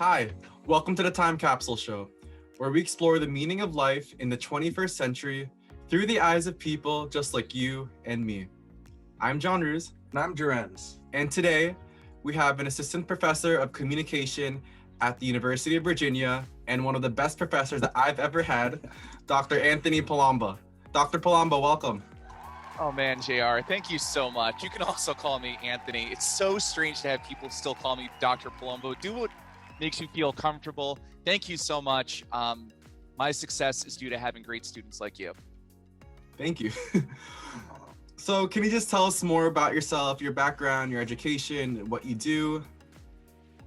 Hi, welcome to the Time Capsule Show, where we explore the meaning of life in the 21st century through the eyes of people just like you and me. I'm Joenrhuz. And I'm Joerenz. And today we have an assistant professor of communication at the University of Virginia and one of the best professors that I've ever had, Dr. Anthony Palomba. Dr. Palomba, welcome. Oh man, JR, thank you so much. You can also call me Anthony. It's so strange to have people still call me Dr. Palombo. Do what makes you feel comfortable. Thank you so much. My success is due to having great students like you. Thank you. So can you just tell us more about yourself, your background, your education, what you do?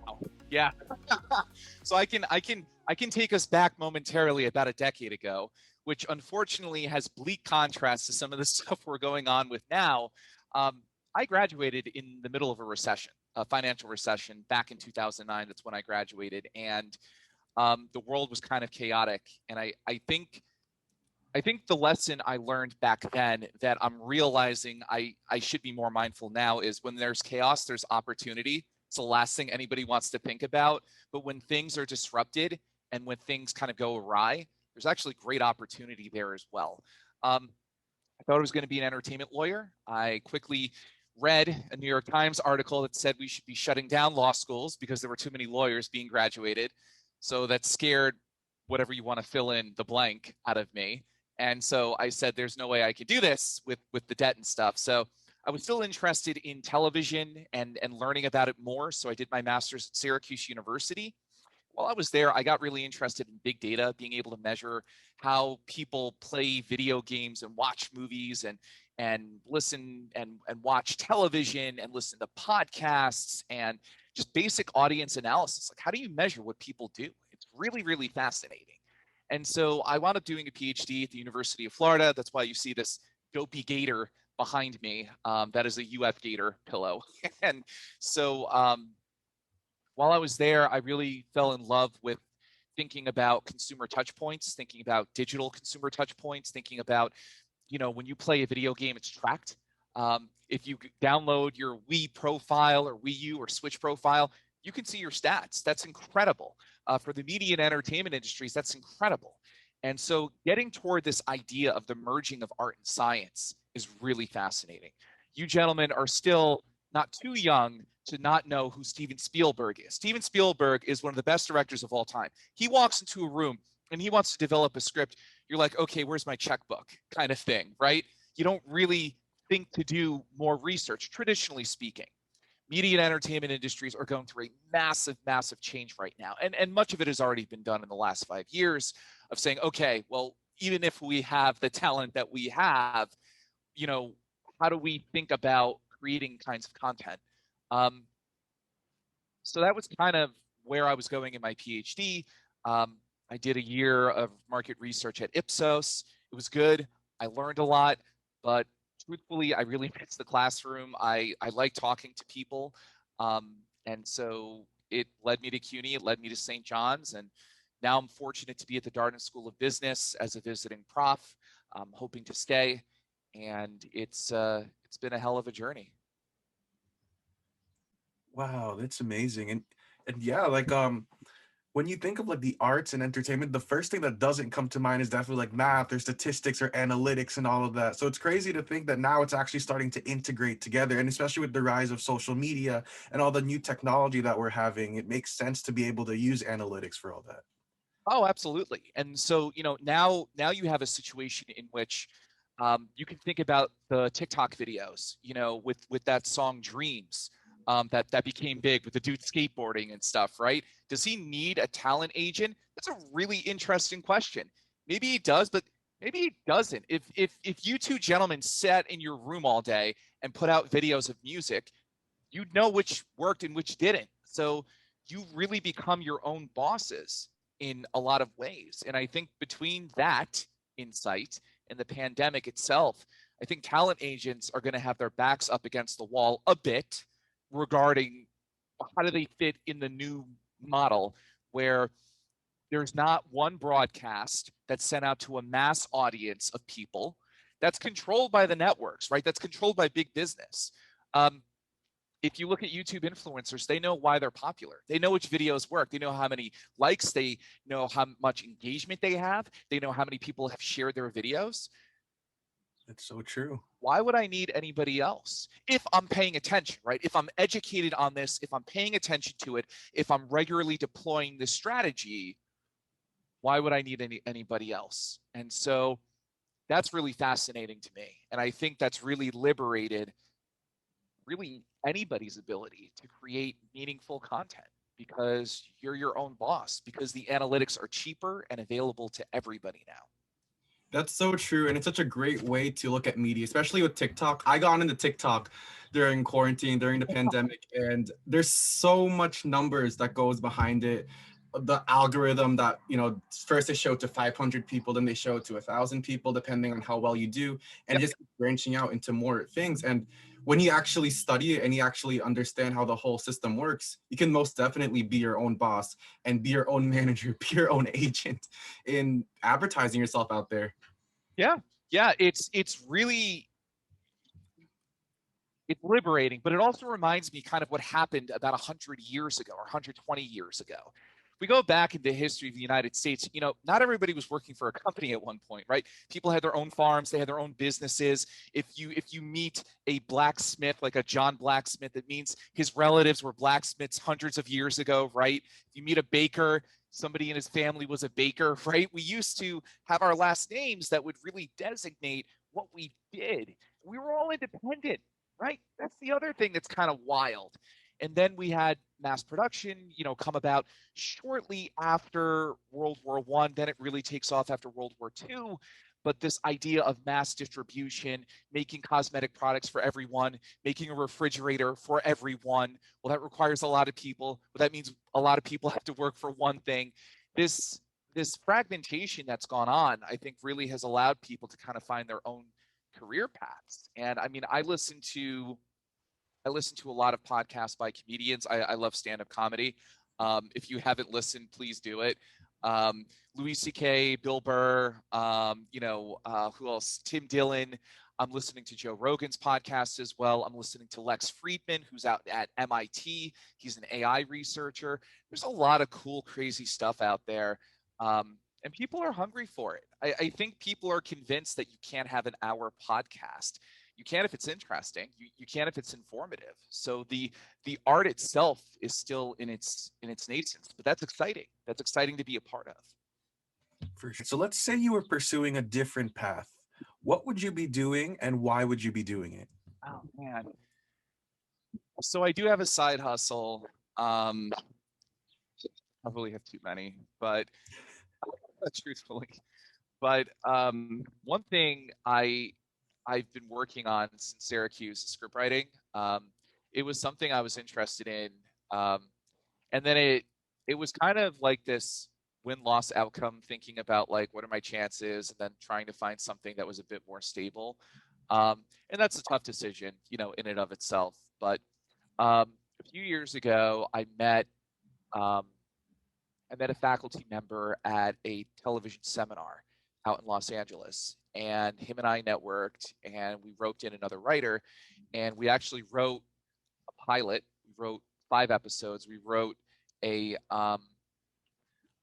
Oh, yeah. So I can take us back momentarily about a decade ago, which unfortunately has bleak contrast to some of the stuff we're going on with now. I graduated in the middle of a recession, a financial recession back in 2009. That's when I graduated. And the world was kind of chaotic. And I think the lesson I learned back then that I'm realizing I should be more mindful now is when there's chaos, there's opportunity. It's the last thing anybody wants to think about. But when things are disrupted and when things kind of go awry, there's actually great opportunity there as well. I thought I was going to be an entertainment lawyer. I quickly read a New York Times article that said we should be shutting down law schools because there were too many lawyers being graduated. So that scared whatever you want to fill in the blank out of me. And so I said, there's no way I could do this with the debt and stuff. So I was still interested in television and learning about it more. So I did my master's at Syracuse University. While I was there, I got really interested in big data, being able to measure how people play video games and watch movies and listen and watch television and listen to podcasts and just basic audience analysis. Like, how do you measure what people do? It's really, really fascinating. And so I wound up doing a PhD at the University of Florida. That's why you see this dopey gator behind me. That is a UF gator pillow. And so while I was there, I really fell in love with thinking about consumer touch points, thinking about digital consumer touch points, thinking about, when you play a video game, it's tracked. If you download your Wii profile or Wii U or Switch profile, you can see your stats. That's incredible. For the media and entertainment industries, that's incredible. And so getting toward this idea of the merging of art and science is really fascinating. You gentlemen are still not too young to not know who Steven Spielberg is. Steven Spielberg is one of the best directors of all time. He walks into a room and he wants to develop a script. You're like, okay, where's my checkbook kind of thing, right? You don't really think to do more research, traditionally speaking. Media and entertainment industries are going through a massive, massive change right now. And much of it has already been done in the last 5 years of saying, okay, well, even if we have the talent that we have, how do we think about creating kinds of content? So that was kind of where I was going in my PhD. I did a year of market research at Ipsos. It was good. I learned a lot, but truthfully, I really missed the classroom. I like talking to people. And so it led me to CUNY, it led me to St. John's, and now I'm fortunate to be at the Darden School of Business as a visiting prof. I'm hoping to stay, and it's been a hell of a journey. Wow, that's amazing. And yeah, when you think of like the arts and entertainment, the first thing that doesn't come to mind is definitely like math or statistics or analytics and all of that. So it's crazy to think that now it's actually starting to integrate together. And especially with the rise of social media and all the new technology that we're having, it makes sense to be able to use analytics for all that. Oh, absolutely. And so, now you have a situation in which you can think about the TikTok videos, with that song Dreams, that became big with the dude skateboarding and stuff, right? Does he need a talent agent? That's a really interesting question. Maybe he does, but maybe he doesn't. If you two gentlemen sat in your room all day and put out videos of music, you'd know which worked and which didn't. So you really become your own bosses in a lot of ways. And I think between that insight and the pandemic itself, I think talent agents are going to have their backs up against the wall a bit regarding how do they fit in the new model where there's not one broadcast that's sent out to a mass audience of people that's controlled by the networks, right? That's controlled by big business. Um, if you look at YouTube influencers, they know why they're popular. They know which videos work. They know how many likes, they know how much engagement they have. They know how many people have shared their videos. It's so true. Why would I need anybody else if I'm paying attention, right? If I'm educated on this, if I'm paying attention to it, if I'm regularly deploying this strategy, why would I need anybody else? And so that's really fascinating to me. And I think that's really liberated really anybody's ability to create meaningful content because you're your own boss, because the analytics are cheaper and available to everybody now. That's so true. And it's such a great way to look at media, especially with TikTok. I got into TikTok during quarantine, during the pandemic, and there's so much numbers that goes behind it. The algorithm that, first they show it to 500 people, then they show it to 1,000 people, depending on how well you do. And Yep. it just keeps branching out into more things. And when you actually study it and you actually understand how the whole system works, you can most definitely be your own boss and be your own manager, be your own agent in advertising yourself out there. Yeah, it's really it's liberating, but it also reminds me kind of what happened about 100 years ago or 120 years ago. If we go back into the history of the United States, not everybody was working for a company at one point, right? People had their own farms, they had their own businesses. If you meet a blacksmith, like a John Blacksmith, it means his relatives were blacksmiths hundreds of years ago, right? If you meet a baker, somebody in his family was a baker, right? We used to have our last names that would really designate what we did. We were all independent, right? That's the other thing that's kind of wild. And then we had mass production, come about shortly after World War I. Then it really takes off after World War II. But this idea of mass distribution, making cosmetic products for everyone, making a refrigerator for everyone, well, that requires a lot of people. Well, that means a lot of people have to work for one thing. This fragmentation that's gone on, I think, really has allowed people to kind of find their own career paths. And I mean, I listen to a lot of podcasts by comedians. I love stand-up comedy. If you haven't listened, please do it. Louis C.K., Bill Burr, who else? Tim Dillon. I'm listening to Joe Rogan's podcast as well. I'm listening to Lex Friedman, who's out at MIT. He's an AI researcher. There's a lot of cool, crazy stuff out there. And people are hungry for it. I think people are convinced that you can't have an hour podcast. You can if it's interesting. You can if it's informative. So the art itself is still in its nascence, but that's exciting. That's exciting to be a part of. For sure. So let's say you were pursuing a different path. What would you be doing and why would you be doing it? Oh man. So I do have a side hustle. I probably have too many, but truthfully. But one thing I've been working on since Syracuse is script writing. It was something I was interested in, and then it was kind of like this win-loss outcome, thinking about like what are my chances, and then trying to find something that was a bit more stable. And that's a tough decision, in and of itself. But a few years ago, I met a faculty member at a television seminar out in Los Angeles, and him and I networked, and we roped in another writer, and we actually wrote a pilot. We wrote 5 episodes. We wrote a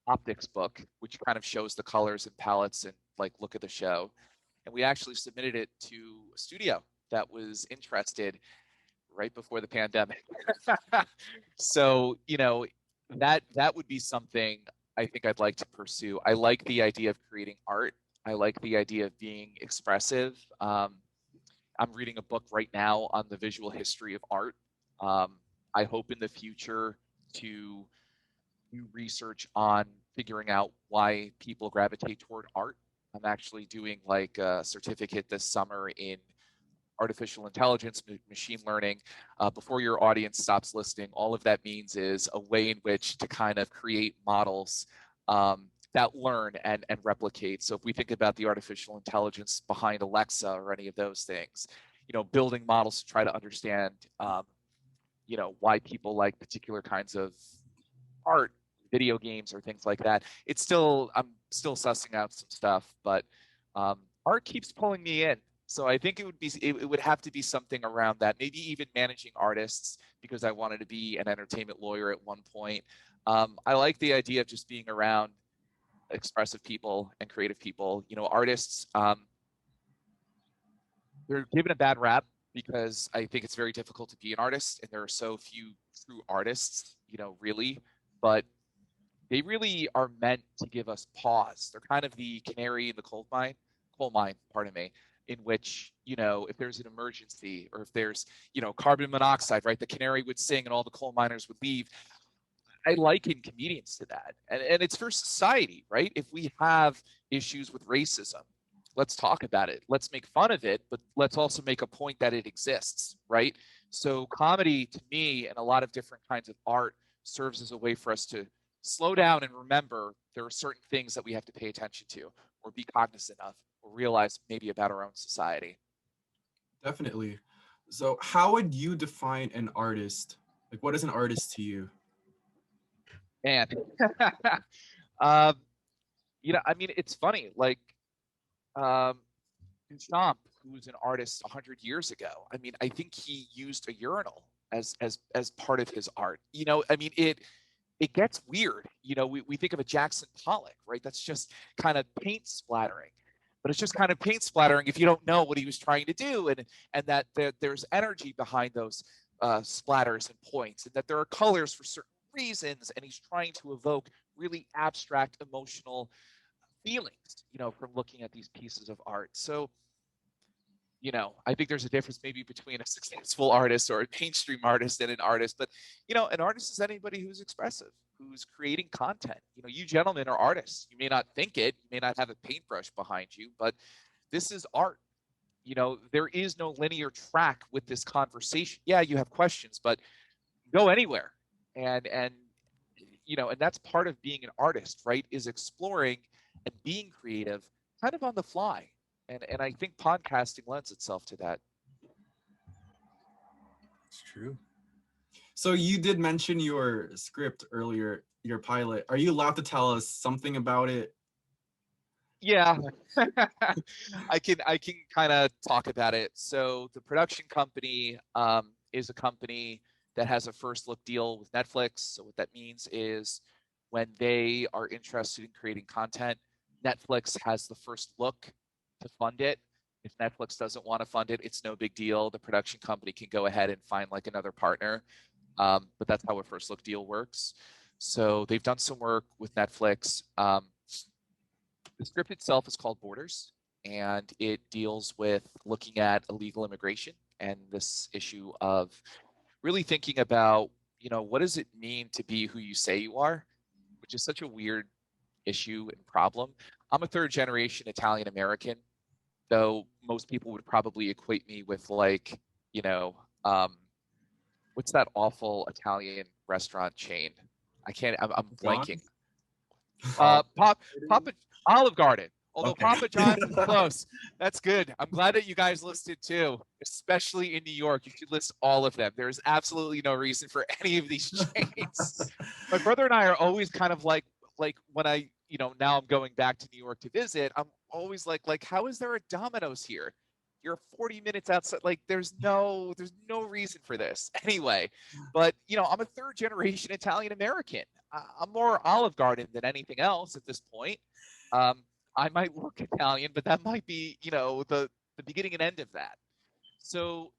optics book, which kind of shows the colors and palettes and like look at the show. And we actually submitted it to a studio that was interested right before the pandemic. So, that would be something I think I'd like to pursue. I like the idea of creating art. I like the idea of being expressive. I'm reading a book right now on the visual history of art. I hope in the future to do research on figuring out why people gravitate toward art. I'm actually doing like a certificate this summer in artificial intelligence, machine learning. Before your audience stops listening, all of that means is a way in which to kind of create models that learn and replicate. So if we think about the artificial intelligence behind Alexa or any of those things, building models to try to understand, why people like particular kinds of art, video games, or things like that. I'm still sussing out some stuff, but art keeps pulling me in. So I think it would have to be something around that, maybe even managing artists, because I wanted to be an entertainment lawyer at one point. I like the idea of just being around expressive people and creative people. Artists, they're given a bad rap because I think it's very difficult to be an artist, and there are so few true artists, really. But they really are meant to give us pause. They're kind of the canary in the coal mine, pardon me, in which, if there's an emergency, or if there's, carbon monoxide, right? The canary would sing and all the coal miners would leave. I liken comedians to that. And it's for society, right? If we have issues with racism, let's talk about it. Let's make fun of it, but let's also make a point that it exists, right? So comedy, to me, and a lot of different kinds of art, serves as a way for us to slow down and remember there are certain things that we have to pay attention to, or be cognizant of, or realize maybe about our own society. Definitely. So how would you define an artist? Like, what is an artist to you? Man, um, I mean, it's funny. Like, um, Duchamp, who was an artist 100 years ago, I mean, I think he used a urinal as part of his art. I mean, it gets weird. We think of a Jackson Pollock, right? That's just kind of paint splattering. But it's just kind of paint splattering if you don't know what he was trying to do, and that there's energy behind those splatters and points, and that there are colors for certain reasons, and he's trying to evoke really abstract emotional feelings, from looking at these pieces of art. So, I think there's a difference maybe between a successful artist or a mainstream artist and an artist. But, an artist is anybody who's expressive, who's creating content. You gentlemen are artists. You may not think it, you may not have a paintbrush behind you, but this is art. There is no linear track with this conversation. Yeah, you have questions, but go anywhere. And that's part of being an artist, right? Is exploring and being creative kind of on the fly. And I think podcasting lends itself to that. It's true. So you did mention your script earlier, your pilot. Are you allowed to tell us something about it? Yeah, I can kind of talk about it. So the production company is a company that has a first look deal with Netflix. So what that means is when they are interested in creating content, Netflix has the first look to fund it. If Netflix doesn't want to fund it, it's no big deal. The production company can go ahead and find like another partner. But that's how a first look deal works. So they've done some work with Netflix. The script itself is called Borders, and it deals with looking at illegal immigration and this issue of really thinking about, what does it mean to be who you say you are, which is such a weird issue and problem. I'm a third generation Italian American, though most people would probably equate me with like, what's that awful Italian restaurant chain? I'm blanking. Papa Olive Garden. Although Okay. Papa John's is close. That's good. I'm glad that you guys listed too, especially in New York. You should list all of them. There's absolutely no reason for any of these chains. My brother and I are always kind of like when I, now I'm going back to New York to visit, I'm always like, how is there a Domino's here? You're 40 minutes outside. Like there's no reason for this anyway. But I'm a third generation Italian American. I'm more Olive Garden than anything else at this point. I might look Italian, but that might be, the beginning and end of that. So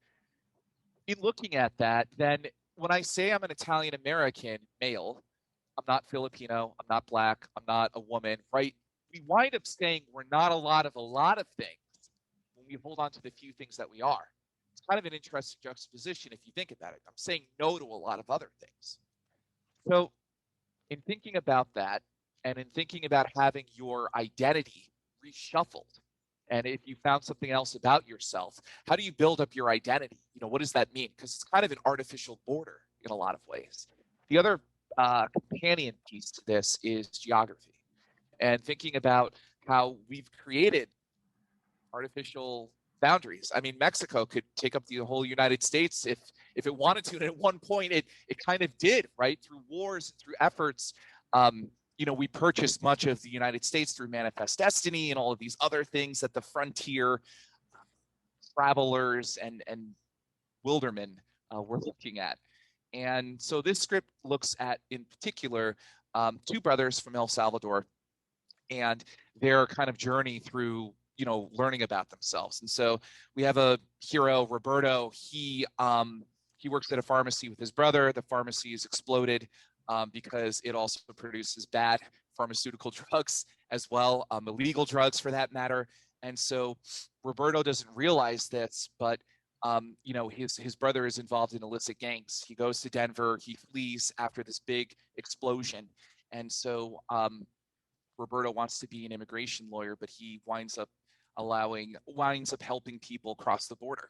in looking at that, then when I say I'm an Italian American male, I'm not Filipino, I'm not Black, I'm not a woman, right? We wind up saying we're not a lot of things when we hold on to the few things that we are. It's kind of an interesting juxtaposition if you think about it. I'm saying no to a lot of other things. So in thinking about that, and in thinking about having your identity reshuffled, and if you found something else about yourself, how do you build up your identity? What does that mean? Because it's kind of an artificial border in a lot of ways. The other companion piece to this is geography, and thinking about how we've created artificial boundaries. I mean, Mexico could take up the whole United States if it wanted to, and at one point it kind of did, right? Through wars and through efforts. We purchased much of the United States through Manifest Destiny and all of these other things that the frontier travelers and wildermen we're looking at. And so this script looks at, in particular, two brothers from El Salvador and their kind of journey through, learning about themselves. And so we have a hero, Roberto. He works at a pharmacy with his brother. The pharmacy is exploded because it also produces bad pharmaceutical drugs as well, illegal drugs for that matter. And so Roberto doesn't realize this, but his brother is involved in illicit gangs. He goes to Denver. He flees after this big explosion, and so Roberto wants to be an immigration lawyer, but he winds up helping people cross the border.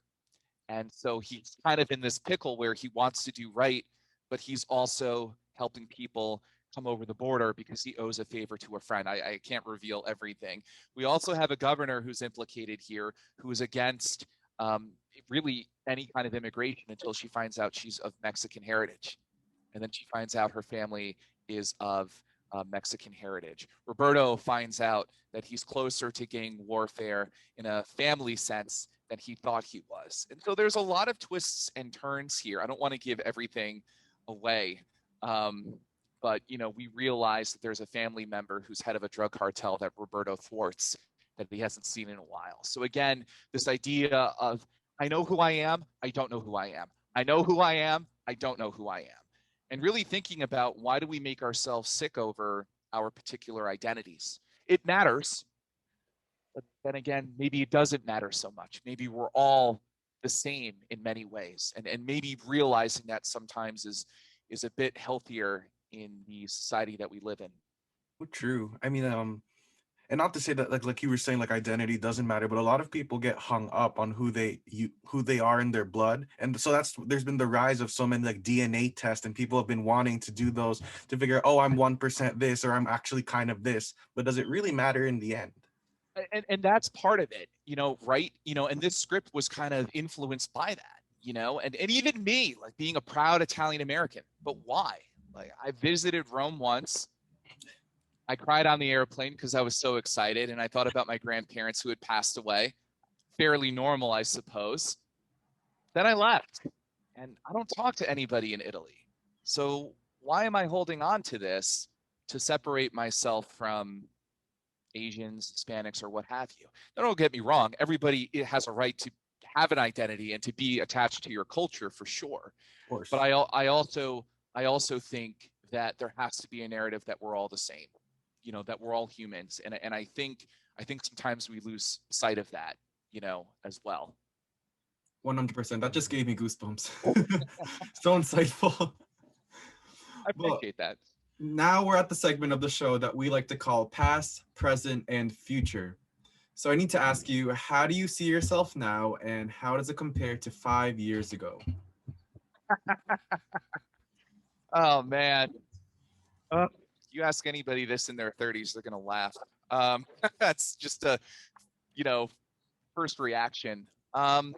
And so he's kind of in this pickle where he wants to do right, but he's also helping people come over the border because he owes a favor to a friend. I can't reveal everything. We also have a governor who's implicated here, who is against really any kind of immigration until she finds out she's of Mexican heritage. And then she finds out her family is of Mexican heritage. Roberto finds out that he's closer to gang warfare in a family sense than he thought he was. And so there's a lot of twists and turns here. I don't want to give everything away. But, we realize that there's a family member who's head of a drug cartel that Roberto thwarts that he hasn't seen in a while. So again, this idea of, I know who I am, I don't know who I am. I know who I am, I don't know who I am. And really thinking about, why do we make ourselves sick over our particular identities? It matters, but then again, maybe it doesn't matter so much. Maybe we're all the same in many ways. And maybe realizing that sometimes is a bit healthier in the society that we live in. True. I mean, and not to say that like you were saying, like identity doesn't matter, but a lot of people get hung up on who they are in their blood. And so there's been the rise of so many like DNA tests, and people have been wanting to do those to figure, oh, I'm 1% this, or I'm actually kind of this. But does it really matter in the end? And that's part of it, right? And this script was kind of influenced by that, and even me, like being a proud Italian American. But why? Like, I visited Rome once. I cried on the airplane because I was so excited, and I thought about my grandparents who had passed away. Fairly normal, I suppose. Then I left, and I don't talk to anybody in Italy. So why am I holding on to this to separate myself from Asians, Hispanics, or what have you? Now, don't get me wrong. Everybody has a right to have an identity and to be attached to your culture, for sure. Of course. But I also think that there has to be a narrative that we're all the same, that we're all humans. And I think sometimes we lose sight of that, as well. 100%. That just gave me goosebumps. So insightful. I appreciate that. Now we're at the segment of the show that we like to call past, present, and future. So I need to ask you, how do you see yourself now, and how does it compare to 5 years ago? Oh, man. You ask anybody this in their 30s, they're going to laugh. That's just a, first reaction. 5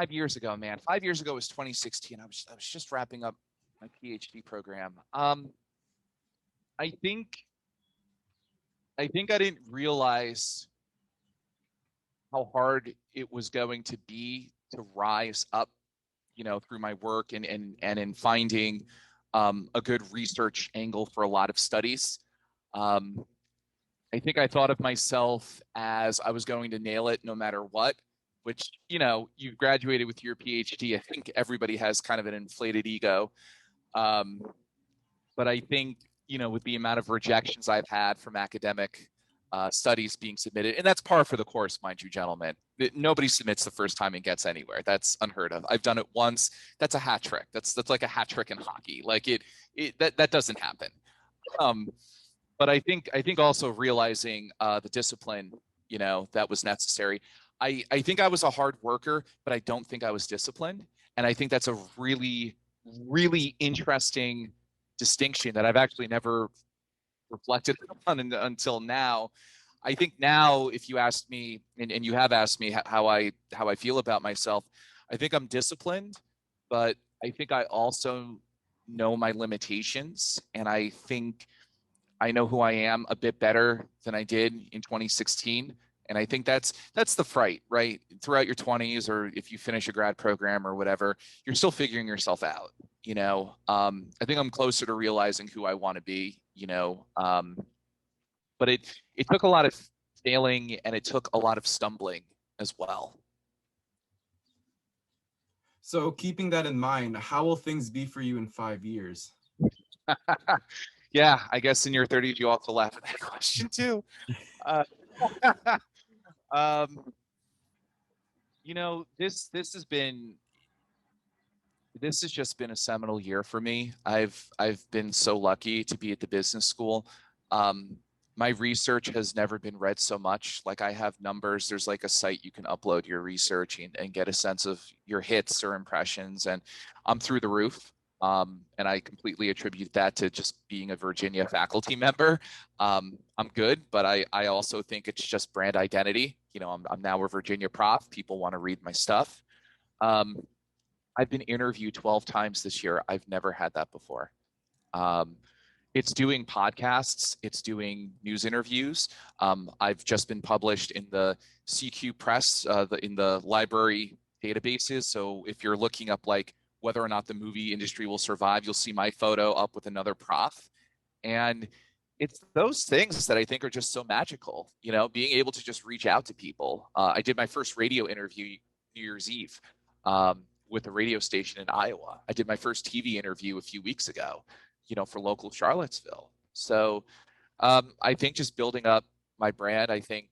years ago, man. 5 years ago was 2016. I was just wrapping up my PhD program. I think I didn't realize how hard it was going to be to rise up, through my work and in finding a good research angle for a lot of studies. I think I thought of myself as I was going to nail it no matter what, which, you graduated with your PhD. I think everybody has kind of an inflated ego. But I think, with the amount of rejections I've had from academic studies being submitted, and that's par for the course, mind you, gentlemen. Nobody submits the first time and gets anywhere. That's unheard of. I've done it once. That's a hat trick. That's like a hat trick in hockey. Like that doesn't happen. But I think also realizing the discipline, that was necessary. I think I was a hard worker, but I don't think I was disciplined. And I think that's a really, really interesting distinction that I've actually never reflected on until now. I think now, if you ask me, and you have asked me how I feel about myself, I think I'm disciplined, but I think I also know my limitations, and I think I know who I am a bit better than I did in 2016. And I think that's the fright, right? Throughout your 20s, or if you finish a grad program or whatever, you're still figuring yourself out. I think I'm closer to realizing who I want to be. But it took a lot of failing, and it took a lot of stumbling as well. So keeping that in mind, how will things be for you in 5 years? Yeah, I guess in your 30s you also laugh at that question too. Uh, um, this has just been a seminal year for me. I've been so lucky to be at the business school. Um, my research has never been read so much. Like, I have numbers. There's like a site you can upload your research and get a sense of your hits or impressions, and I'm through the roof. And I completely attribute that to just being a Virginia faculty member. I'm good, but I also think it's just brand identity. I'm now a Virginia prof. People want to read my stuff. Um, I've been interviewed 12 times this year. I've never had that before. Um, it's doing podcasts, it's doing news interviews. I've just been published in the CQ Press, in the library databases. So if you're looking up like whether or not the movie industry will survive, you'll see my photo up with another prof. And it's those things that I think are just so magical, being able to just reach out to people. I did my first radio interview New Year's Eve. With a radio station in Iowa. I did my first TV interview a few weeks ago, for local Charlottesville. So I think just building up my brand, I think,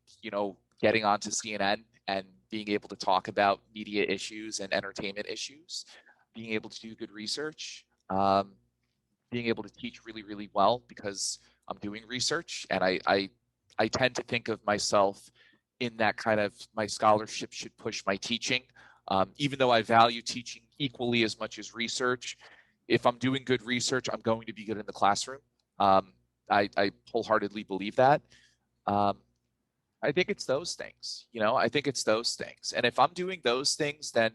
getting onto CNN and being able to talk about media issues and entertainment issues, being able to do good research, being able to teach really, really well because I'm doing research, and I tend to think of myself in that kind of, my scholarship should push my teaching. Even though I value teaching equally as much as research, if I'm doing good research, I'm going to be good in the classroom. I wholeheartedly believe that. Um, I think it's those things, I think it's those things. And if I'm doing those things, then,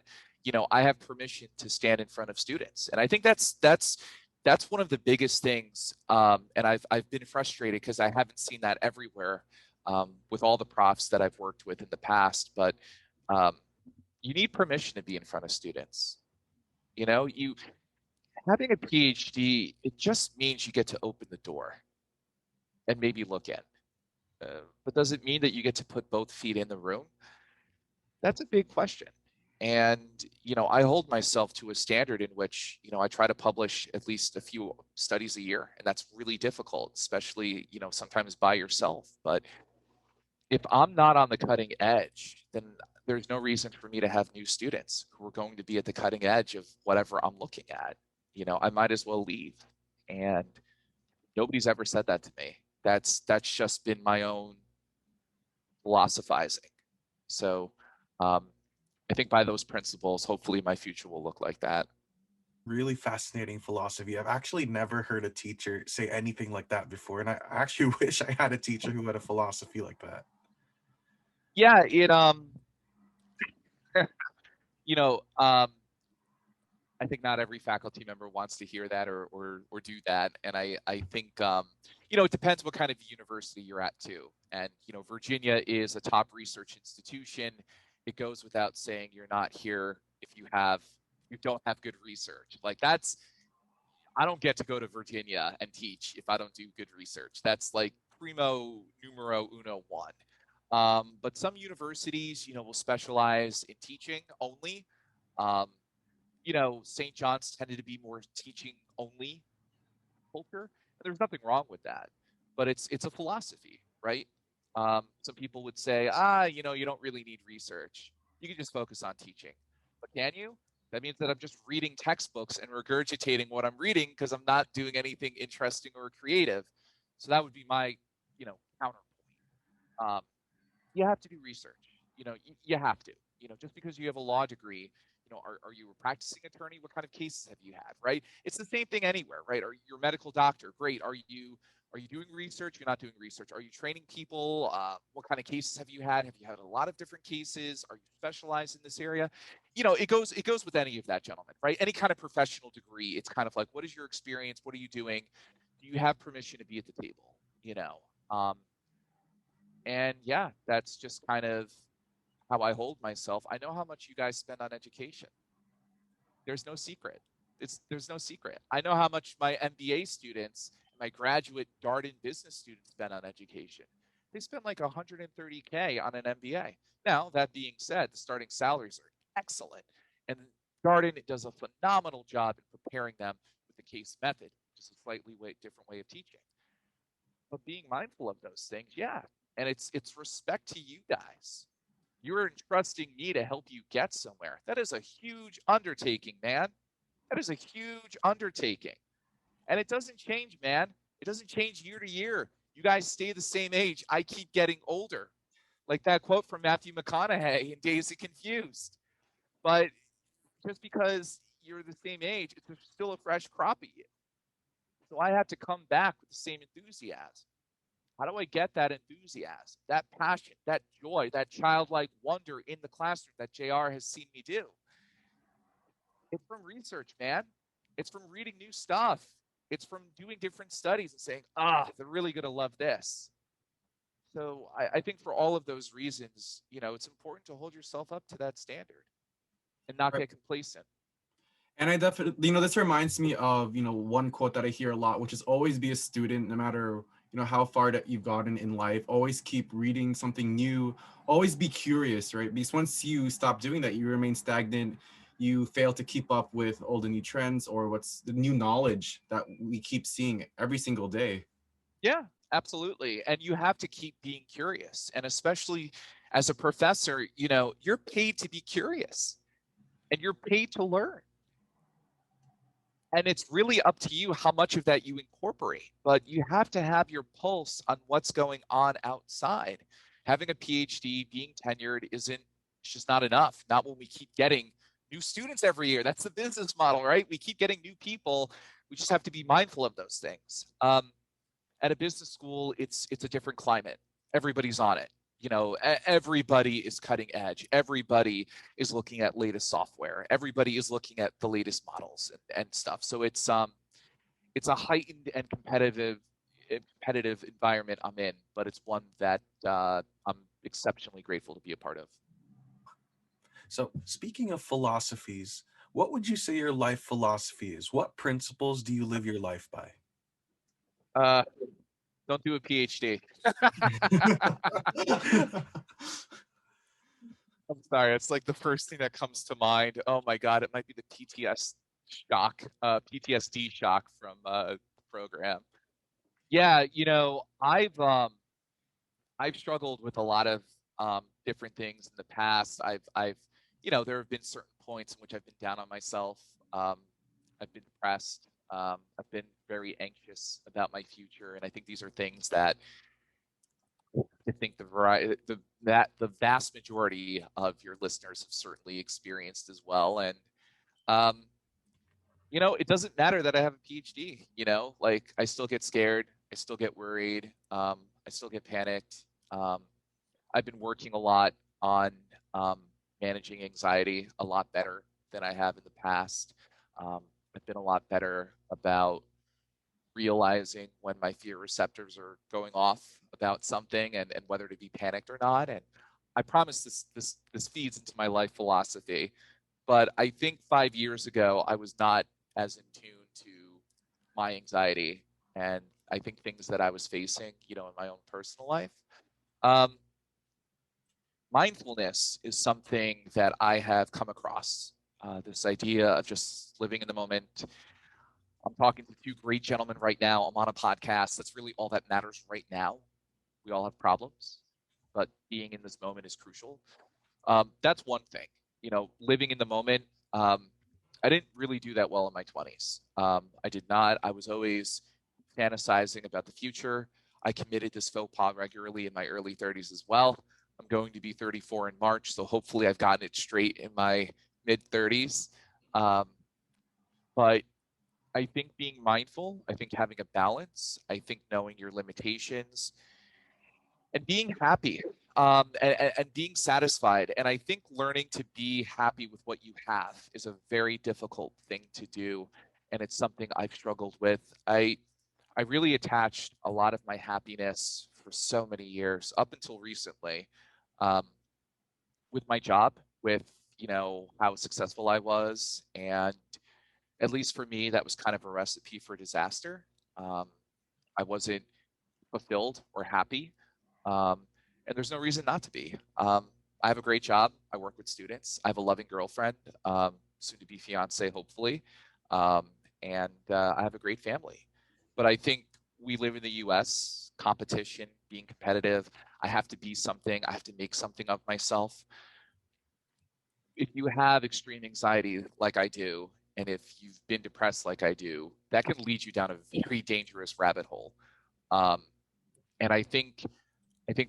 I have permission to stand in front of students. And I think that's one of the biggest things. And I've been frustrated because I haven't seen that everywhere, with all the profs that I've worked with in the past. But you need permission to be in front of students. You having a PhD, it just means you get to open the door and maybe look in. But does it mean that you get to put both feet in the room? That's a big question. And, I hold myself to a standard in which, I try to publish at least a few studies a year. And that's really difficult, especially, sometimes by yourself. But if I'm not on the cutting edge, then there's no reason for me to have new students who are going to be at the cutting edge of whatever I'm looking at. I might as well leave. And nobody's ever said that to me. That's just been my own philosophizing. So I think by those principles, hopefully my future will look like that. Really fascinating philosophy. I've actually never heard a teacher say anything like that before, and I actually wish I had a teacher who had a philosophy like that. Yeah, you know, I think not every faculty member wants to hear that or do that. And I think, it depends what kind of university you're at too. And, Virginia is a top research institution. It goes without saying you're not here if you don't have good research. Like, I don't get to go to Virginia and teach if I don't do good research. That's like primo numero uno one. But some universities, will specialize in teaching only. Um, St. John's tended to be more teaching only culture. And there's nothing wrong with that, but it's a philosophy, right? Some people would say, you don't really need research. You can just focus on teaching. But can you? That means that I'm just reading textbooks and regurgitating what I'm reading because I'm not doing anything interesting or creative. So that would be my, counterpoint. Um, you have to do research. You have to. Just because you have a law degree, are you a practicing attorney? What kind of cases have you had, right? It's the same thing anywhere, right? Are you a medical doctor? Great. Are you doing research? You're not doing research. Are you training people? What kind of cases have you had? Have you had a lot of different cases? Are you specialized in this area? It goes with any of that, gentlemen, right? Any kind of professional degree, it's kind of like, what is your experience? What are you doing? Do you have permission to be at the table? Um, And yeah, that's just kind of how I hold myself. I know how much you guys spend on education. There's no secret. There's no secret. I know how much my MBA students, my graduate Darden business students spend on education. They spend like 130K on an MBA. Now, that being said, the starting salaries are excellent. And Darden does a phenomenal job in preparing them with the case method, which is a slightly different way of teaching. But being mindful of those things, yeah. And it's respect to you guys. You're entrusting me to help you get somewhere. That is a huge undertaking, man. That is a huge undertaking. And it doesn't change, man. It doesn't change year to year. You guys stay the same age. I keep getting older. Like that quote from Matthew McConaughey in Dazed and Confused. But just because you're the same age, it's still a fresh crop of you. So I have to come back with the same enthusiasm. How do I get that enthusiasm, that passion, that joy, that childlike wonder in the classroom that JR has seen me do? It's from research, man. It's from reading new stuff. It's from doing different studies and saying, they're really going to love this. So I think for all of those reasons, it's important to hold yourself up to that standard and not get complacent. And I definitely, this reminds me of, one quote that I hear a lot, which is always be a student, no matter, how far that you've gotten in life. Always keep reading something new. Always be curious, right? Because once you stop doing that, you remain stagnant. You fail to keep up with all the new trends or what's the new knowledge that we keep seeing every single day. Yeah, absolutely. And you have to keep being curious. And especially as a professor, you're paid to be curious and you're paid to learn. And it's really up to you how much of that you incorporate, but you have to have your pulse on what's going on outside. Having a PhD, being tenured it's just not enough. Not when we keep getting new students every year. That's the business model, right? We keep getting new people. We just have to be mindful of those things. At a business school, it's a different climate. Everybody's on it. Everybody is cutting edge. Everybody is looking at latest software. Everybody is looking at the latest models and stuff. So it's a heightened and competitive environment I'm in, but it's one that I'm exceptionally grateful to be a part of. So, speaking of philosophies, what would you say your life philosophy is? What principles do you live your life by? Don't do a PhD. I'm sorry. It's like the first thing that comes to mind. Oh my God, it might be the PTSD shock from the program. Yeah, I've struggled with a lot of different things in the past. There have been certain points in which I've been down on myself. I've been depressed. I've been very anxious about my future, and I think these are things that I think the vast majority of your listeners have certainly experienced as well. And um, it doesn't matter that I have a PhD. Like I still get scared, I still get worried, I still get panicked. I've been working a lot on managing anxiety a lot better than I have in the past. I've been a lot better about realizing when my fear receptors are going off about something and whether to be panicked or not. And I promise this feeds into my life philosophy. But I think 5 years ago, I was not as in tune to my anxiety and I think things that I was facing, in my own personal life. Um, Mindfulness is something that I have come across. This idea of just living in the moment. I'm talking to two great gentlemen right now. I'm on a podcast. That's really all that matters right now. We all have problems, but being in this moment is crucial. That's one thing. Living in the moment. I didn't really do that well in my 20s. I did not. I was always fantasizing about the future. I committed this faux pas regularly in my early 30s as well. I'm going to be 34 in March, so hopefully I've gotten it straight in my mid 30s. But I think being mindful, I think having a balance, I think knowing your limitations and being happy and being satisfied. And I think learning to be happy with what you have is a very difficult thing to do. And it's something I've struggled with. I really attached a lot of my happiness for so many years, up until recently, um, with my job, with, how successful I was. And at least for me, that was kind of a recipe for disaster. Um, I wasn't fulfilled or happy. Um, and there's no reason not to be. I have a great job. I work with students. I have a loving girlfriend, soon to be fiance, hopefully. Um, and I have a great family. But I think we live in the US, competition, being competitive. I have to be something, I have to make something of myself. If you have extreme anxiety like I do, and if you've been depressed like I do, that can lead you down a very dangerous rabbit hole. Um, and I think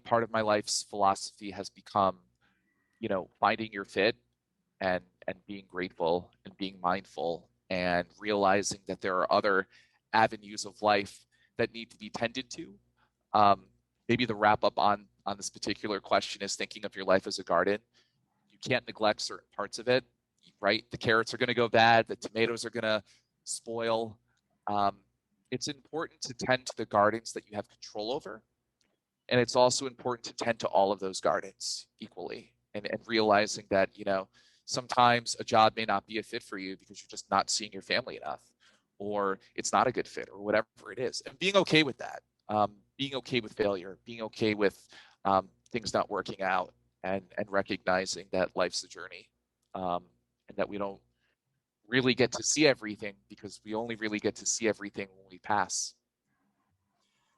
part of my life's philosophy has become, finding your fit and being grateful and being mindful and realizing that there are other avenues of life that need to be tended to. Um, Maybe the wrap up on this particular question is thinking of your life as a garden. You can't neglect certain parts of it, right? The carrots are going to go bad. The tomatoes are going to spoil. Um, it's important to tend to the gardens that you have control over. And it's also important to tend to all of those gardens equally and realizing that, sometimes a job may not be a fit for you because you're just not seeing your family enough, or it's not a good fit, or whatever it is. And being okay with that, being okay with failure, being okay with things not working out, and recognizing that life's a journey, and that we don't really get to see everything because we only really get to see everything when we pass.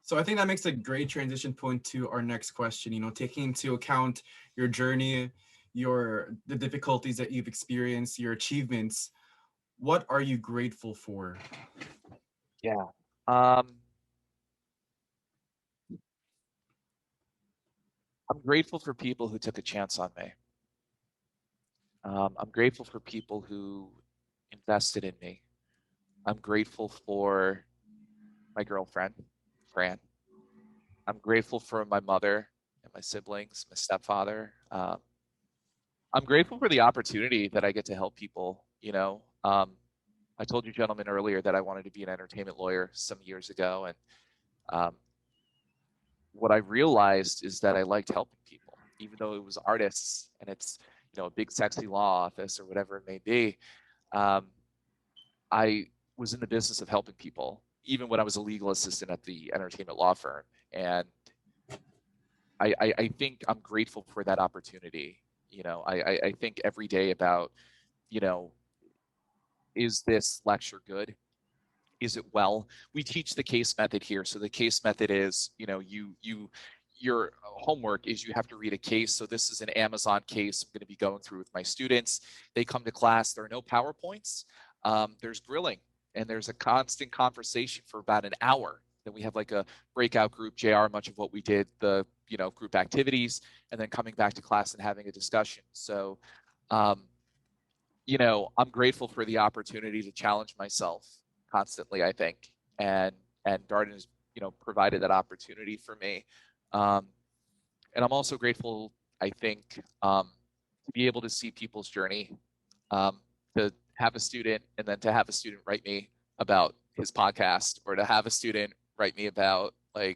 So I think that makes a great transition point to our next question. Taking into account your journey, the difficulties that you've experienced, your achievements, what are you grateful for? Yeah. Um, I'm grateful for people who took a chance on me. I'm grateful for people who invested in me. I'm grateful for my girlfriend, Fran. I'm grateful for my mother and my siblings, my stepfather. I'm grateful for the opportunity that I get to help people. I told you, gentlemen, earlier that I wanted to be an entertainment lawyer some years ago, and um, what I realized is that I liked helping people, even though it was artists and it's a big sexy law office or whatever it may be. Um, I was in the business of helping people, even when I was a legal assistant at the entertainment law firm, and I think I'm grateful for that opportunity. I think every day about you know is this lecture good? Is it well? We teach the case method here. So the case method is, your homework is you have to read a case. So this is an Amazon case I'm going to be going through with my students. They come to class. There are no PowerPoints. There's grilling, and there's a constant conversation for about an hour. Then we have like a breakout group, JR, much of what we did, the group activities, and then coming back to class and having a discussion. So um, I'm grateful for the opportunity to challenge myself constantly, I think. And Darden has, provided that opportunity for me. Um, and I'm also grateful, I think, to be able to see people's journey, to have a student and then to have a student write me about his podcast, or to have a student write me about a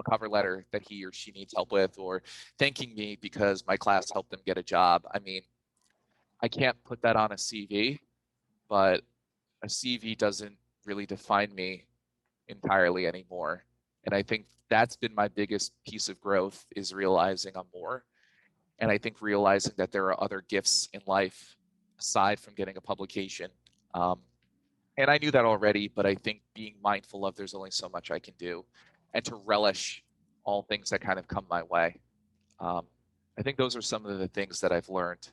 cover letter that he or she needs help with, or thanking me because my class helped them get a job. I mean, I can't put that on a CV, but a CV doesn't really define me entirely anymore. And I think that's been my biggest piece of growth, is realizing I'm more. And I think realizing that there are other gifts in life aside from getting a publication. Um, and I knew that already, but I think being mindful of there's only so much I can do, and to relish all things that kind of come my way. Um, I think those are some of the things that I've learned.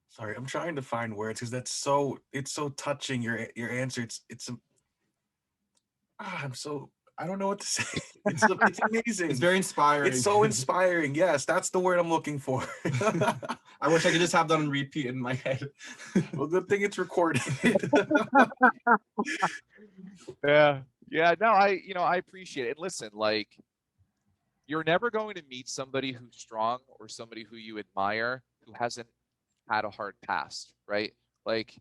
Sorry, I'm trying to find words because it's so touching. Your answer. I'm so I don't know what to say. It's amazing. It's very inspiring. It's so inspiring. Yes, that's the word I'm looking for. I wish I could just have that on repeat in my head. Well, good thing it's recorded. Yeah. Yeah. No, I appreciate it. Listen, you're never going to meet somebody who's strong or somebody who you admire who hasn't had a hard past, right? Like,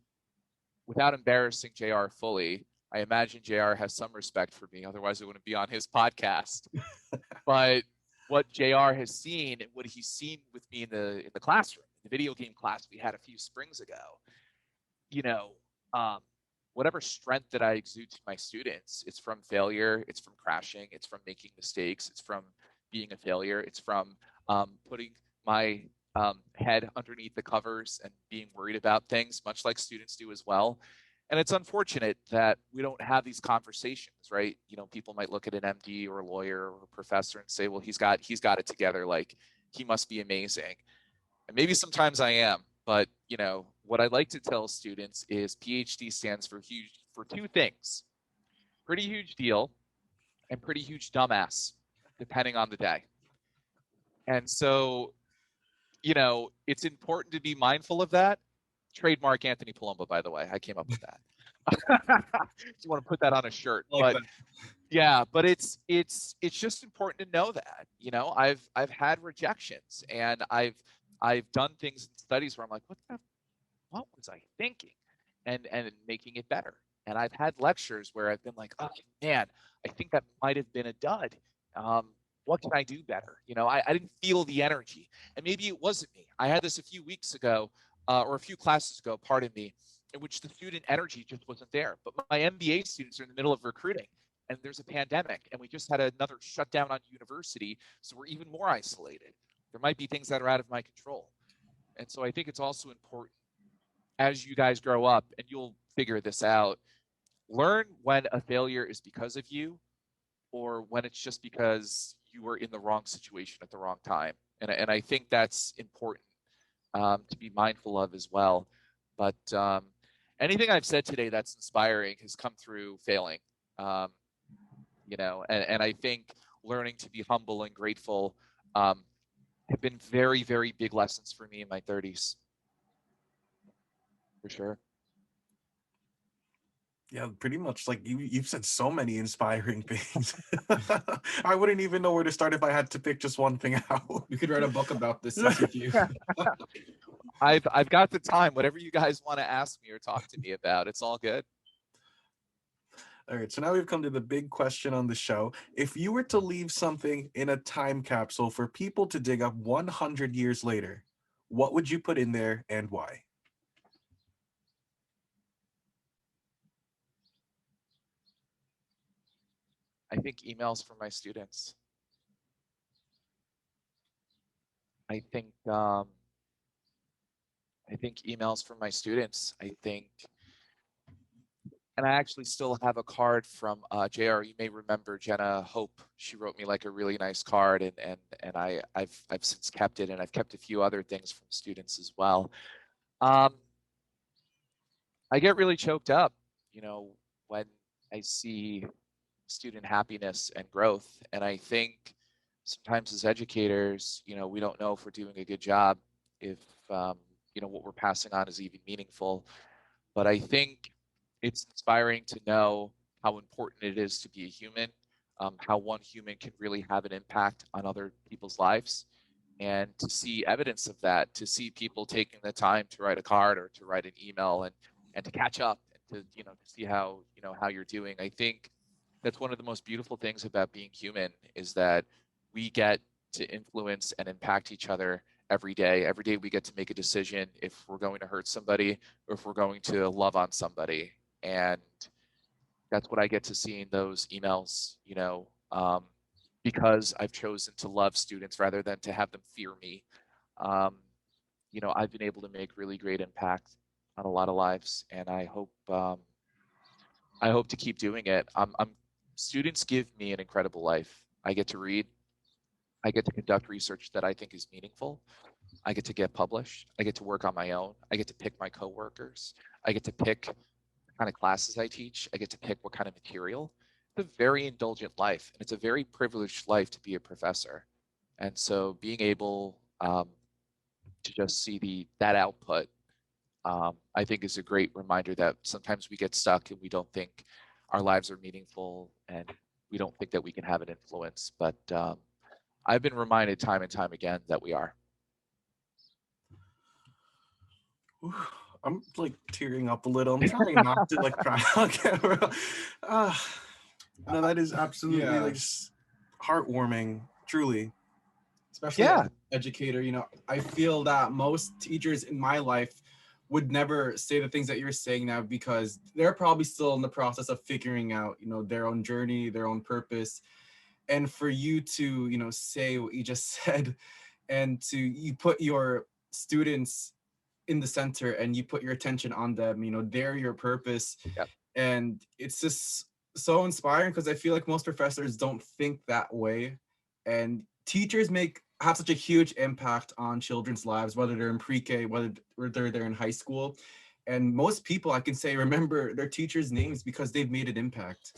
without embarrassing JR fully, I imagine JR has some respect for me, otherwise I wouldn't be on his podcast. But what JR has seen and what he's seen with me in the classroom, the video game class we had a few springs ago, you know, whatever strength that I exude to my students, it's from failure, it's from crashing, it's from making mistakes, it's from being a failure, it's from putting my head underneath the covers and being worried about things, much like students do as well. And it's unfortunate that we don't have these conversations, right? You know, people might look at an MD or a lawyer or a professor and say, well, he's got it together, like he must be amazing. And maybe sometimes I am, but you know, what I like to tell students is PhD stands for two things: pretty huge deal and pretty huge dumbass, depending on the day. And so, you know, it's important to be mindful of that. Trademark Anthony Palomba, by the way. I came up with that. You want to put that on a shirt. Like But yeah, but it's just important to know that. You know, I've had rejections, and I've done things in studies where I'm like, what was I thinking? And making it better. And I've had lectures where I've been like, oh man, I think that might have been a dud. What can I do better? You know, I didn't feel the energy, and maybe it wasn't me. I had this a few weeks ago, or a few classes ago, pardon me, in which the student energy just wasn't there. But my MBA students are in the middle of recruiting, and there's a pandemic, and we just had another shutdown on university, so we're even more isolated. There might be things that are out of my control. And so I think it's also important as you guys grow up, and you'll figure this out, learn when a failure is because of you or when it's just because you were in the wrong situation at the wrong time. And I think that's important to be mindful of as well. But anything I've said today that's inspiring has come through failing. You know, and I think learning to be humble and grateful have been very, very big lessons for me in my 30s. For sure. Yeah, pretty much. Like you've said so many inspiring things. I wouldn't even know where to start if I had to pick just one thing out. you could write a book about this with you. I've got the time. Whatever you guys want to ask me or talk to me about, it's all good. All right, so now we've come to the big question on the show. If you were to leave something in a time capsule for people to dig up 100 years later, what would you put in there and why? I think emails from my students. I think emails from my students. I think, and I actually still have a card from JR. You may remember Jenna Hope. She wrote me like a really nice card, and I've since kept it, and I've kept a few other things from students as well. I get really choked up, you know, when I see student happiness and growth. And I think sometimes as educators, you know, we don't know if we're doing a good job, if, you know, what we're passing on is even meaningful. But I think it's inspiring to know how important it is to be a human, how one human can really have an impact on other people's lives. And to see evidence of that, to see people taking the time to write a card or to write an email and to catch up and to, you know, to see how, you know, how you're doing. I think that's one of the most beautiful things about being human is that we get to influence and impact each other every day. Every day we get to make a decision if we're going to hurt somebody or if we're going to love on somebody. And that's what I get to see in those emails, you know, because I've chosen to love students rather than to have them fear me. You know, I've been able to make really great impact on a lot of lives, and I hope to keep doing it. Students give me an incredible life. I get to read. I get to conduct research that I think is meaningful. I get to get published. I get to work on my own. I get to pick my coworkers. I get to pick the kind of classes I teach. I get to pick what kind of material. It's a very indulgent life, and it's a very privileged life to be a professor. And so being able to just see that output, I think is a great reminder that sometimes we get stuck and we don't think our lives are meaningful and we don't think that we can have an influence. But I've been reminded time and time again that we are. I'm like tearing up a little. I'm trying not to like cry on camera. No, that is absolutely Yeah. like heartwarming, truly. Especially as Yeah. an educator, I feel that most teachers in my life would never say the things that you're saying now because they're probably still in the process of figuring out, their own journey, their own purpose. And for you to, say what you just said and you put your students in the center and you put your attention on them, they're your purpose. Yep. And it's just so inspiring because I feel like most professors don't think that way. And teachers have such a huge impact on children's lives, whether they're in pre-K, whether they're in high school. And most people I can say remember their teachers' names because they've made an impact.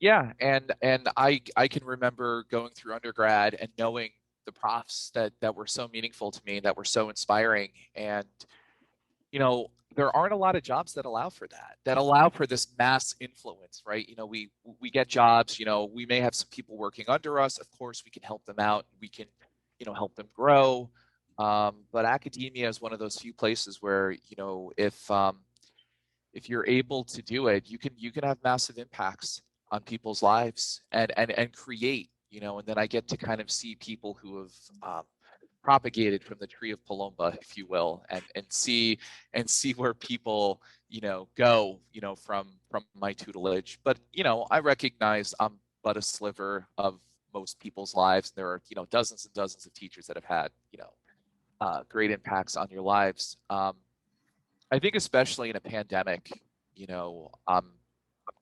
Yeah, and I can remember going through undergrad and knowing the profs that were so meaningful to me, that were so inspiring. And there aren't a lot of jobs that allow for that allow for this mass influence, right? We get jobs, we may have some people working under us. Of course, we can help them out. We can, help them grow. But academia is one of those few places where, if you're able to do it, you can have massive impacts on people's lives and create, and then I get to kind of see people who have propagated from the tree of Palomba, if you will, and see where people, go, from my tutelage. But, I recognize I'm but a sliver of most people's lives. There are, dozens and dozens of teachers that have had, great impacts on your lives. I think especially in a pandemic, I'm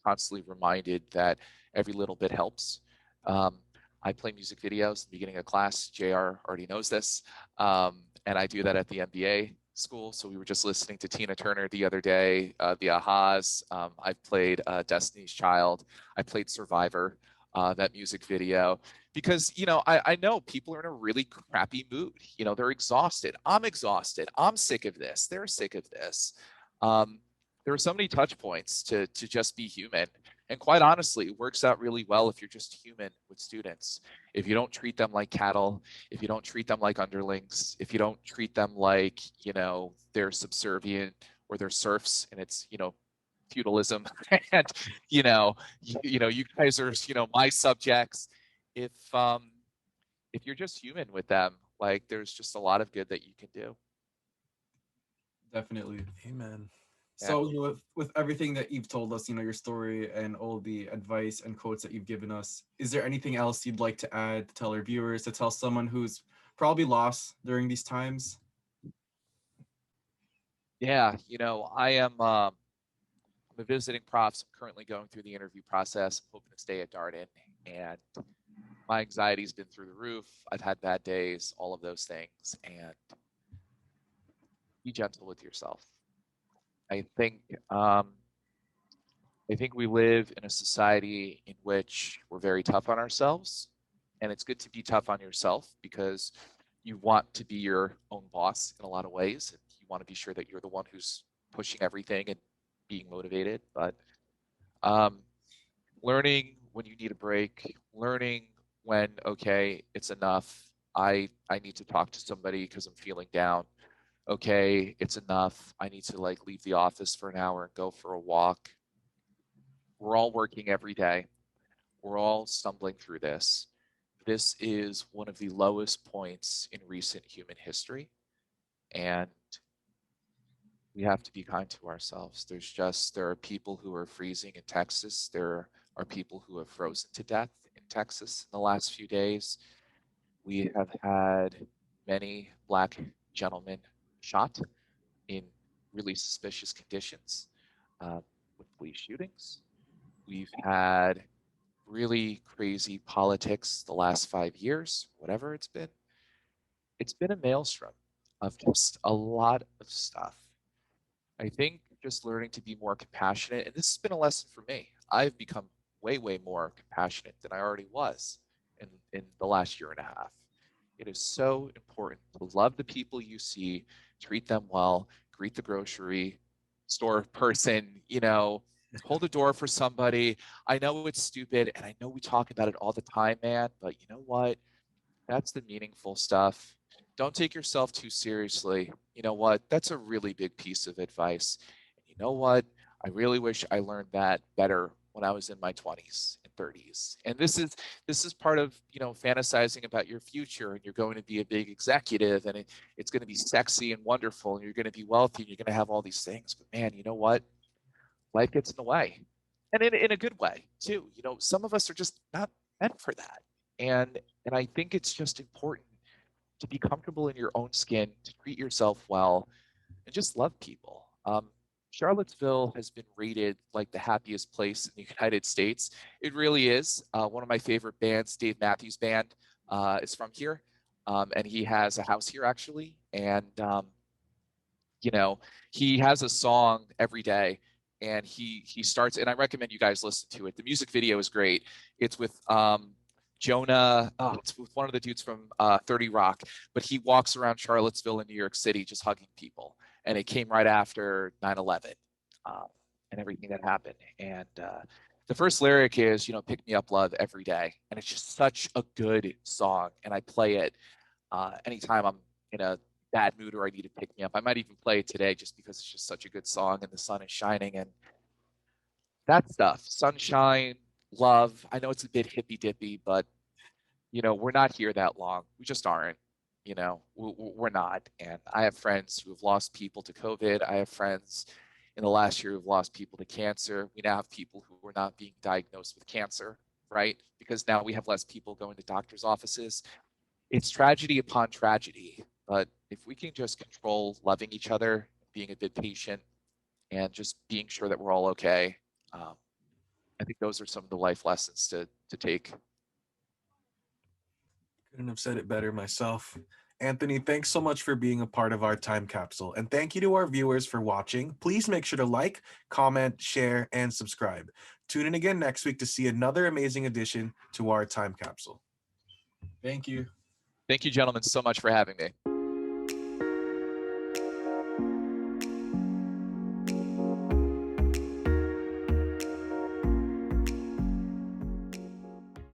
constantly reminded that every little bit helps. I play music videos at the beginning of class. JR already knows this. And I do that at the MBA school. So we were just listening to Tina Turner the other day, the Ahas. I've played Destiny's Child. I played Survivor, that music video. Because, I know people are in a really crappy mood. They're exhausted. I'm exhausted. I'm sick of this. They're sick of this. There are so many touch points to just be human. And quite honestly, it works out really well if you're just human with students. If you don't treat them like cattle, if you don't treat them like underlings, if you don't treat them like, they're subservient or they're serfs and it's, feudalism and, you guys are, my subjects. If you're just human with them, like there's just a lot of good that you can do. Definitely. Amen. So, with everything that you've told us, your story and all the advice and quotes that you've given us, is there anything else you'd like to add to tell our viewers, to tell someone who's probably lost during these times? Yeah, I am I'm a visiting prof. So I'm currently going through the interview process. I'm hoping to stay at Darden, and my anxiety's been through the roof. I've had bad days, all of those things, and be gentle with yourself. I think um, I think we live in a society in which we're very tough on ourselves, and it's good to be tough on yourself because you want to be your own boss in a lot of ways, and you want to be sure that you're the one who's pushing everything and being motivated. But um, learning when you need a break, learning when, okay, it's enough. I need to talk to somebody because I'm feeling down. Okay, it's enough. I need to like leave the office for an hour and go for a walk. We're all working every day. We're all stumbling through this. This is one of the lowest points in recent human history, and we have to be kind to ourselves. There are people who are freezing in Texas. There are people who have frozen to death in Texas in the last few days. We have had many Black gentlemen shot in really suspicious conditions, with police shootings. We've had really crazy politics the last 5 years, whatever it's been. It's been a maelstrom of just a lot of stuff. I think just learning to be more compassionate, and this has been a lesson for me. I've become way, way more compassionate than I already was in the last year and a half. It is so important to love the people you see, treat them well, greet the grocery store person, hold the door for somebody. I know it's stupid, and I know we talk about it all the time, man, but you know what? That's the meaningful stuff. Don't take yourself too seriously. You know what? That's a really big piece of advice. And you know what? I really wish I learned that better when I was in my 20s and 30s. And this is part of, fantasizing about your future, and you're going to be a big executive, and it's going to be sexy and wonderful, and you're going to be wealthy, and you're going to have all these things. But man, you know what? Life gets in the way. And in a good way too. Some of us are just not meant for that. And I think it's just important to be comfortable in your own skin, to treat yourself well, and just love people. Charlottesville has been rated like the happiest place in the United States. It really is. One of my favorite bands, Dave Matthews Band, is from here. And he has a house here actually. And, you know, he has a song every day, and he starts, and I recommend you guys listen to it. The music video is great. It's with it's with one of the dudes from 30 Rock, but he walks around Charlottesville in New York City just hugging people. And it came right after 9/11 and everything that happened. And the first lyric is, pick me up, love, every day. And it's just such a good song. And I play it anytime I'm in a bad mood or I need to pick me up. I might even play it today just because it's just such a good song and the sun is shining and that stuff. Sunshine, love. I know it's a bit hippy dippy, but we're not here that long. We just aren't. We're not. And I have friends who have lost people to COVID. I have friends in the last year who've lost people to cancer. We now have people who are not being diagnosed with cancer, right? Because now we have less people going to doctors' offices. It's tragedy upon tragedy. But if we can just control loving each other, being a bit patient, and just being sure that we're all okay, I think those are some of the life lessons to take. Couldn't have said it better myself. Anthony, thanks so much for being a part of our time capsule. And thank you to our viewers for watching. Please make sure to like, comment, share, and subscribe. Tune in again next week to see another amazing addition to our time capsule. Thank you. Thank you, gentlemen, so much for having me.